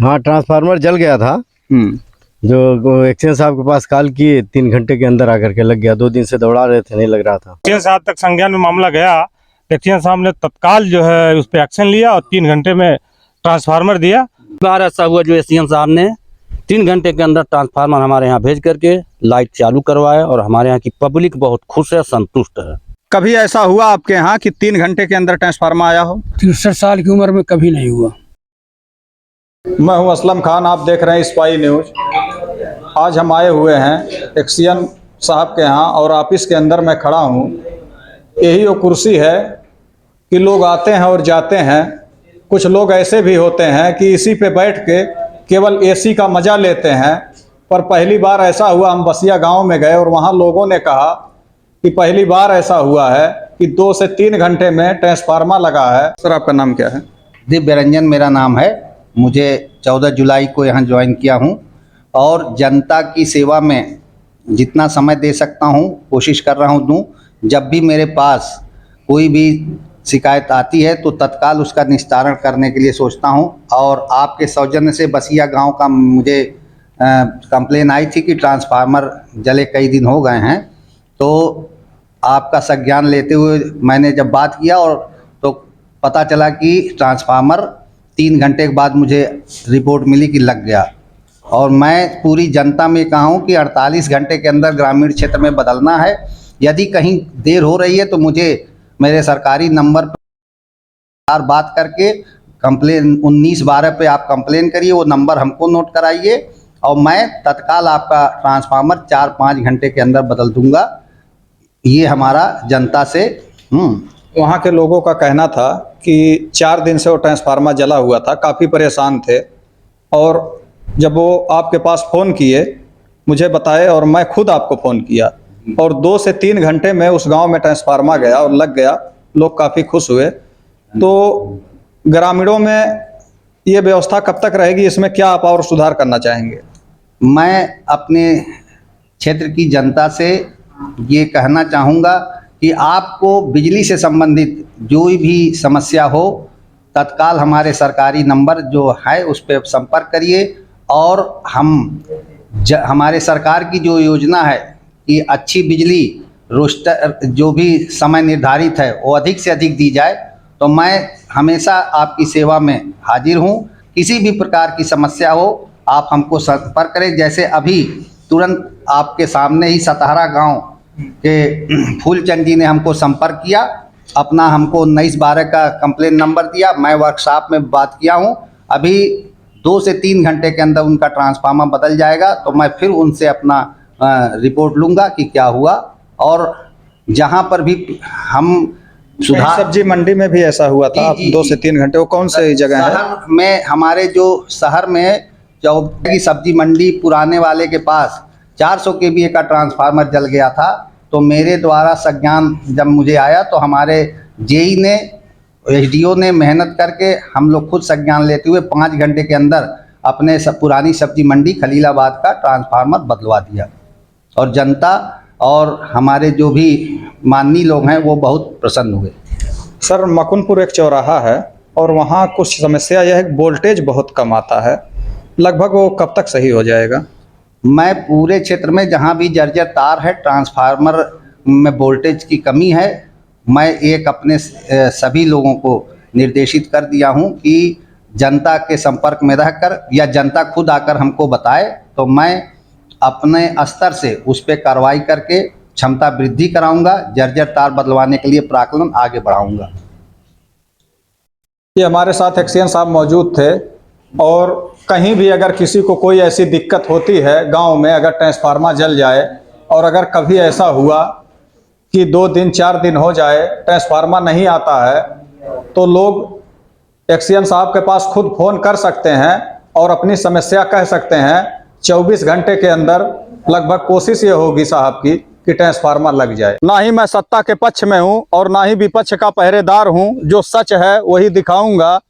हाँ, ट्रांसफार्मर जल गया था। जो एक्सचेंज साहब के पास कॉल किए, 3 घंटे के अंदर आकर के लग गया। 2 दिन से दौड़ा रहे थे, नहीं लग रहा था। एक्सचेंज साहब तक संज्ञान में मामला गया। एक्सचेंज साहब ने तत्काल जो है उस पर एक्शन लिया और 3 घंटे में ट्रांसफार्मर दिया। बार ऐसा हुआ जो एसडीएम साहब ने 3 घंटे के अंदर ट्रांसफार्मर हमारे यहाँ भेज करके लाइट चालू करवाया और हमारे यहाँ की पब्लिक बहुत खुश है, संतुष्ट है। कभी ऐसा हुआ आपके यहाँ कि 3 घंटे के अंदर ट्रांसफार्मर आया हो? 63 साल की उम्र में कभी नहीं हुआ। मैं हूं असलम खान, आप देख रहे हैं स्पाई न्यूज। आज हम आए हुए हैं एक्सचेंज साहब के यहाँ और ऑफिस के अंदर मैं खड़ा हूं। यही वो कुर्सी है कि लोग आते हैं और जाते हैं। कुछ लोग ऐसे भी होते हैं कि इसी पे बैठ के केवल एसी का मज़ा लेते हैं। पर पहली बार ऐसा हुआ, हम बसिया गांव में गए और वहां लोगों ने कहा कि पहली बार ऐसा हुआ है कि 2 से 3 घंटे में ट्रांसफार्मर लगा है। सर, आपका नाम क्या है? दिव्य रंजन मेरा नाम है। मुझे 14 जुलाई को यहाँ ज्वाइन किया हूँ और जनता की सेवा में जितना समय दे सकता हूँ कोशिश कर रहा हूँ दूँ। जब भी मेरे पास कोई भी शिकायत आती है तो तत्काल उसका निस्तारण करने के लिए सोचता हूँ। और आपके सौजन्य से बसिया गांव का मुझे कंप्लेन आई थी कि ट्रांसफार्मर जले कई दिन हो गए हैं, तो आपका संज्ञान लेते हुए मैंने जब बात किया और तो पता चला कि ट्रांसफार्मर 3 घंटे के बाद मुझे रिपोर्ट मिली कि लग गया। और मैं पूरी जनता में कहा हूँ कि 48 घंटे के अंदर ग्रामीण क्षेत्र में बदलना है। यदि कहीं देर हो रही है तो मुझे मेरे सरकारी नंबर पर बात करके कंप्लेन 1912 पे आप कंप्लेन करिए, वो नंबर हमको नोट कराइए और मैं तत्काल आपका ट्रांसफार्मर 4-5 घंटे के अंदर बदल दूंगा। ये हमारा जनता से वहाँ के लोगों का कहना था कि 4 दिन से वो ट्रांसफार्मर जला हुआ था, काफ़ी परेशान थे। और जब वो आपके पास फ़ोन किए, मुझे बताए और मैं खुद आपको फ़ोन किया और 2 से 3 घंटे में उस गांव में ट्रांसफार्मर गया और लग गया। लोग काफ़ी खुश हुए। तो ग्रामीणों में ये व्यवस्था कब तक रहेगी, इसमें क्या आप और सुधार करना चाहेंगे? मैं अपने क्षेत्र की जनता से ये कहना चाहूँगा कि आपको बिजली से संबंधित जो भी समस्या हो तत्काल हमारे सरकारी नंबर जो है उस पर संपर्क करिए। और हमारे सरकार की जो योजना है कि अच्छी बिजली रोस्टर जो भी समय निर्धारित है वो अधिक से अधिक दी जाए, तो मैं हमेशा आपकी सेवा में हाजिर हूँ। किसी भी प्रकार की समस्या हो आप हमको संपर्क करें। जैसे अभी तुरंत आपके सामने ही सतहरा गांव के फूलचंद जी ने हमको संपर्क किया, अपना हमको 1912 का कंप्लेन नंबर दिया। मैं वर्कशॉप में बात किया हूँ, अभी 2 से 3 घंटे के अंदर उनका ट्रांसफार्मर बदल जाएगा। तो मैं फिर उनसे अपना रिपोर्ट लूँगा कि क्या हुआ। और जहाँ पर भी हम सुधार, सब्जी मंडी में भी ऐसा हुआ था 2 से 3 घंटे, वो कौन सी जगह है? शहर में, हमारे जो शहर में चौबे की सब्जी मंडी पुराने वाले के पास 400 केवीए का ट्रांसफार्मर जल गया था। तो मेरे द्वारा संज्ञान जब मुझे आया तो हमारे जेई ने, एसडीओ ने मेहनत करके हम लोग खुद संज्ञान लेते हुए 5 घंटे के अंदर अपने पुरानी सब्जी मंडी खलीलाबाद का ट्रांसफार्मर बदलवा दिया। और जनता और हमारे जो भी माननीय लोग हैं वो बहुत प्रसन्न हुए। सर, मकुनपुर एक चौराहा है और वहाँ कुछ समस्या यह है कि वोल्टेज बहुत कम आता है। लगभग वो कब तक सही हो जाएगा? मैं पूरे क्षेत्र में जहाँ भी जर्जर तार है, ट्रांसफार्मर में वोल्टेज की कमी है, मैं एक अपने सभी लोगों को निर्देशित कर दिया हूँ कि जनता के संपर्क में रहकर या जनता खुद आकर हमको बताए तो मैं अपने स्तर से उस पर कार्रवाई करके क्षमता वृद्धि कराऊंगा। जर्जर तार बदलवाने के लिए प्राकलन आगे बढ़ाऊंगा। ये हमारे साथ एक्सचेंज साहब मौजूद थे। और कहीं भी अगर किसी को कोई ऐसी दिक्कत होती है गांव में, अगर ट्रांसफार्मर जल जाए और अगर कभी ऐसा हुआ कि 2 दिन 4 दिन हो जाए ट्रांसफार्मर नहीं आता है, तो लोग एक्सचेंज साहब के पास खुद फ़ोन कर सकते हैं और अपनी समस्या कह सकते हैं। 24 घंटे के अंदर लगभग कोशिश ये होगी साहब की कि ट्रांसफार्मर लग जाए। ना ही मैं सत्ता के पक्ष में हूँ और ना ही विपक्ष का पहरेदार हूँ। जो सच है वही दिखाऊंगा।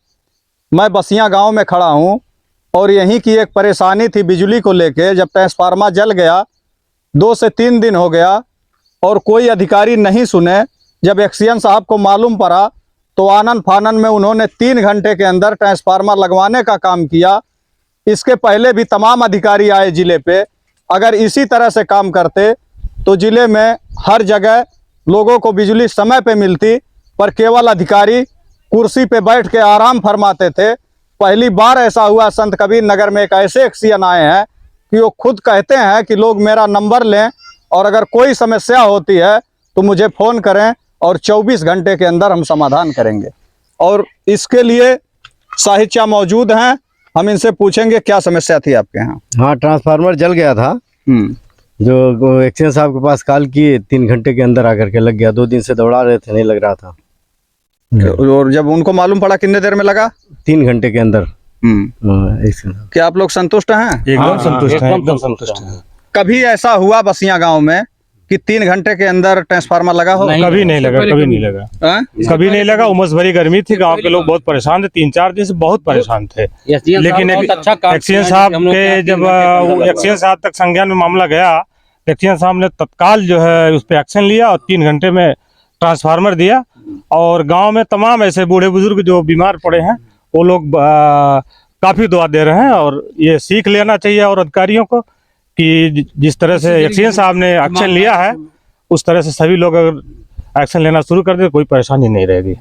मैं बसिया गांव में खड़ा हूँ और यहीं की एक परेशानी थी बिजली को लेके। जब ट्रांसफार्मर जल गया, 2 से 3 दिन हो गया और कोई अधिकारी नहीं सुने। जब एक्सचेंज साहब को मालूम पड़ा तो आनन फानन में उन्होंने 3 घंटे के अंदर ट्रांसफार्मर लगवाने का काम किया इसके पहले भी तमाम अधिकारी आए जिले पे, अगर इसी तरह से काम करते तो जिले में हर जगह लोगों को बिजली समय पे मिलती, पर केवल अधिकारी कुर्सी पे बैठ के आराम फरमाते थे। पहली बार ऐसा हुआ संत कबीर नगर में एक ऐसे एक्सीएन आए हैं कि वो खुद कहते हैं कि लोग मेरा नंबर लें और अगर कोई समस्या होती है तो मुझे फ़ोन करें और 24 घंटे के अंदर हम समाधान करेंगे। और इसके लिए साहित्य मौजूद हैं, हम इनसे पूछेंगे क्या समस्या थी आपके यहाँ। हाँ, ट्रांसफार्मर जल गया था। जो एक्सचेंज साहब के पास कॉल किए, 3 घंटे के अंदर आकर के लग गया। 2 दिन से दौड़ा रहे थे, नहीं लग रहा था। और जब उनको मालूम पड़ा कितने देर में लगा? 3 घंटे के अंदर। क्या आप लोग संतुष्ट हैं? एकदम संतुष्ट हैं, एकदम संतुष्ट हैं। कभी ऐसा हुआ बसिया गांव में कि 3 घंटे के अंदर ट्रांसफार्मर लगा हो? कभी नहीं लगा, कभी नहीं लगा, कभी नहीं लगा। उमस भरी गर्मी थी, गांव के लोग बहुत परेशान थे, 3-4 दिन से बहुत परेशान थे। लेकिन एक्सीएन साहब के जब एक्सीएन साहब तक संज्ञान में मामला गया, एक्सीएन साहब ने तत्काल जो है उस पर एक्शन लिया और 3 घंटे में ट्रांसफार्मर दिया। और गांव में तमाम ऐसे बूढ़े बुजुर्ग जो बीमार पड़े हैं वो लोग काफ़ी दुआ दे रहे हैं। और ये सीख लेना चाहिए और अधिकारियों को कि जिस तरह से एक्सीएन साहब ने एक्शन लिया है उस तरह से सभी लोग अगर एक्शन लेना शुरू कर दे कोई परेशानी नहीं रहेगी।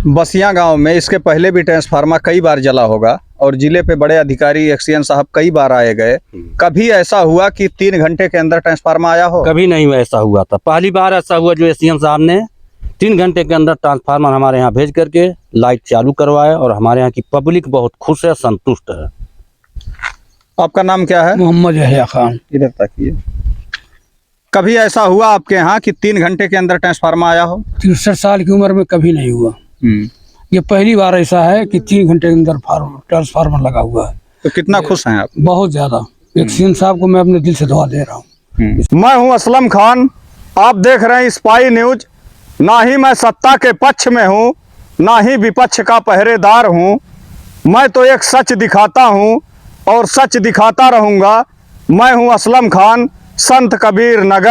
बसिया गांव में इसके पहले भी ट्रांसफार्मर कई बार जला होगा और जिले पे बड़े अधिकारी एक्सीएन साहब कई बार आए गए। कभी ऐसा हुआ कि 3 घंटे के अंदर ट्रांसफार्मर आया हो? कभी नहीं ऐसा हुआ था। पहली बार ऐसा हुआ जो एसडीएम साहब ने 3 घंटे के अंदर ट्रांसफार्मर हमारे यहाँ भेज करके लाइट चालू करवाया और हमारे यहाँ की पब्लिक बहुत खुश है, संतुष्ट है। आपका नाम क्या है? मोहम्मद यहया खान। इधर ताकिए। कभी ऐसा हुआ आपके यहाँ कि 3 घंटे के अंदर ट्रांसफार्मर आया हो? 63 साल की उम्र में कभी नहीं हुआ। ये पहली बार ऐसा है कि 3 घंटे के अंदर ट्रांसफार्मर लगा हुआ है। तो कितना खुश हैं आप? बहुत ज्यादा। एक्सीएन साहब को मैं अपने दिल से दुआ दे रहा हूँ। मैं हूं असलम खान, आप देख रहे हैं स्पाई न्यूज। ना ही मैं सत्ता के पक्ष में हूं, ना ही विपक्ष का पहरेदार हूं। मैं तो एक सच दिखाता हूं और सच दिखाता रहूंगा। मैं हूं असलम खान, संत कबीर नगर।